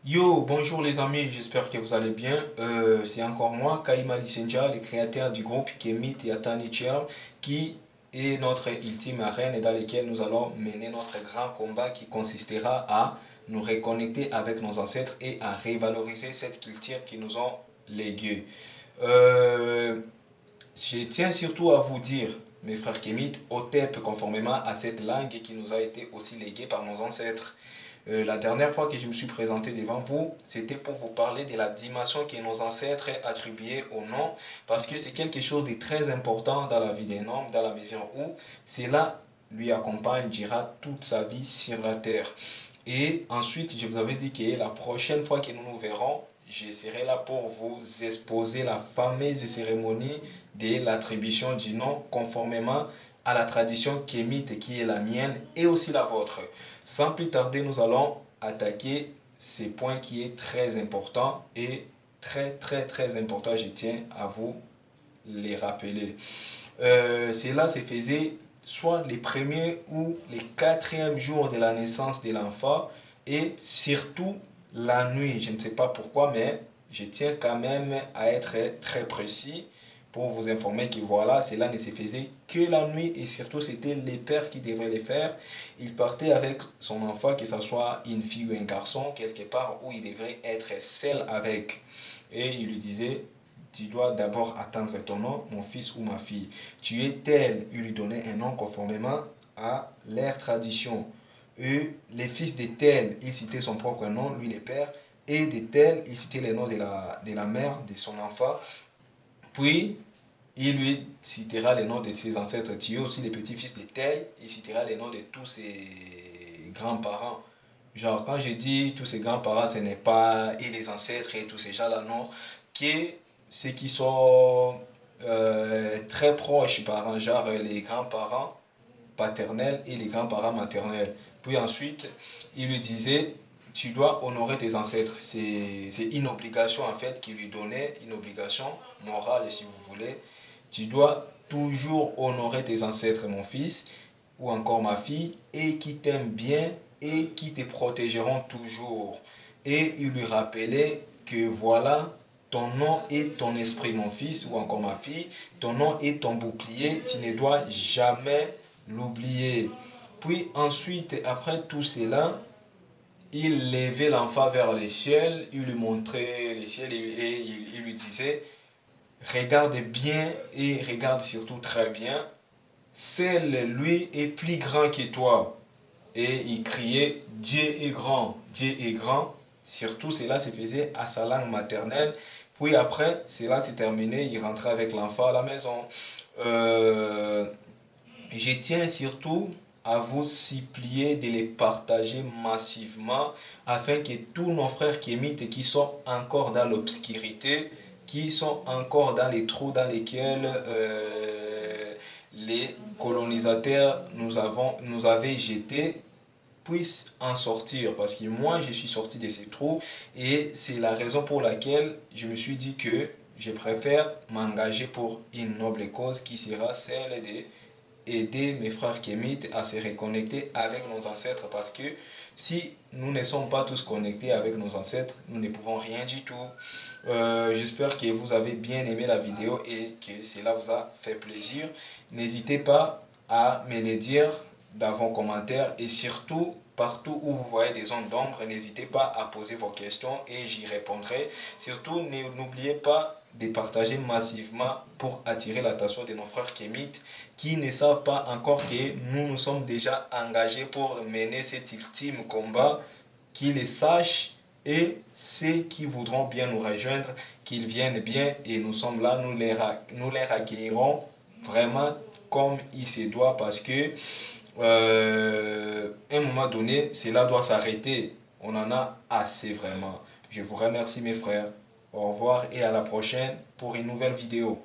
Yo, bonjour les amis, j'espère que vous allez bien. C'est encore moi, Kaima Lisenja, le créateur du groupe Kemit et Atani Chiam, qui est notre ultime arène et dans lequel nous allons mener notre grand combat qui consistera à nous reconnecter avec nos ancêtres et à revaloriser cette culture qui nous ont léguée. Euh, je tiens surtout à vous dire, mes frères kémites, OTEP, conformément à cette langue qui nous a été aussi léguée par nos ancêtres. La dernière fois que je me suis présenté devant vous, c'était pour vous parler de la dimension que nos ancêtres attribuaient au nom, parce que c'est quelque chose de très important dans la vie d'un homme, dans la mesure où cela lui accompagne, dira toute sa vie sur la terre. Et ensuite, je vous avais dit que la prochaine fois que nous nous verrons, je serai là pour vous exposer la fameuse cérémonie de l'attribution du nom conformément à la tradition kémite qui est la mienne et aussi la vôtre. Sans plus tarder, nous allons attaquer ces points qui est très important et très important, je tiens à vous les rappeler. Cela se faisait soit les premiers ou les quatrièmes jours de la naissance de l'enfant et surtout la nuit. Je ne sais pas pourquoi, mais je tiens quand même à être très précis pour vous informer que voilà, cela ne se faisait que la nuit et surtout c'était les pères qui devaient le faire. Il partait avec son enfant, que ce soit une fille ou un garçon, quelque part où il devrait être seul avec. Et il lui disait, tu dois d'abord attendre ton nom, mon fils ou ma fille. Tu es tel, il lui donnait un nom conformément à leur tradition. Et les fils de tel, il citait son propre nom, lui le père, et de tel, il citait le nom de la mère de son enfant. Puis, il lui citera les noms de ses ancêtres. Tu es aussi le petit-fils de tel, il citera les noms de tous ses grands-parents. Genre, quand je dis tous ses grands-parents, ce n'est pas et les ancêtres et tous ces gens-là, non. Que ceux qui sont très proches parents, genre les grands-parents paternels et les grands-parents maternels. Puis ensuite, il lui disait, tu dois honorer tes ancêtres. C'est une obligation en fait qu'il lui donnait, une obligation morale si vous voulez. Tu dois toujours honorer tes ancêtres, mon fils, ou encore ma fille, et qui t'aiment bien et qui te protégeront toujours. Et il lui rappelait que voilà, ton nom est ton esprit, mon fils, ou encore ma fille, ton nom est ton bouclier, tu ne dois jamais l'oublier. Puis ensuite, après tout cela, il levait l'enfant vers le ciel, il lui montrait le ciel et il lui disait, regarde bien et regarde surtout très bien, celle, lui, est plus grand que toi. Et il criait, Dieu est grand, Dieu est grand. Surtout, cela se faisait à sa langue maternelle. Puis après, cela s'est terminé, il rentrait avec l'enfant à la maison. Euh, je tiens surtout à vous supplier de les partager massivement afin que tous nos frères kémites qui sont encore dans l'obscurité, qui sont encore dans les trous dans lesquels les colonisateurs nous avaient jetés, puissent en sortir. Parce que moi, je suis sorti de ces trous et c'est la raison pour laquelle je me suis dit que je préfère m'engager pour une noble cause qui sera celle de aider mes frères kémites à se reconnecter avec nos ancêtres parce que si nous ne sommes pas tous connectés avec nos ancêtres, nous ne pouvons rien du tout. J'espère que vous avez bien aimé la vidéo et que cela vous a fait plaisir. N'hésitez pas à me le dire dans vos commentaires et surtout partout où vous voyez des zones d'ombre, n'hésitez pas à poser vos questions et j'y répondrai. Surtout, n'oubliez pas de partager massivement pour attirer l'attention de nos frères kémites qui ne savent pas encore que nous nous sommes déjà engagés pour mener cet ultime combat, qu'ils le sachent et ceux qui voudront bien nous rejoindre, qu'ils viennent bien et nous sommes là, nous les accueillerons vraiment comme il se doit parce que à un moment donné, cela doit s'arrêter. On en a assez vraiment. Je vous remercie mes frères. Au revoir et à la prochaine pour une nouvelle vidéo.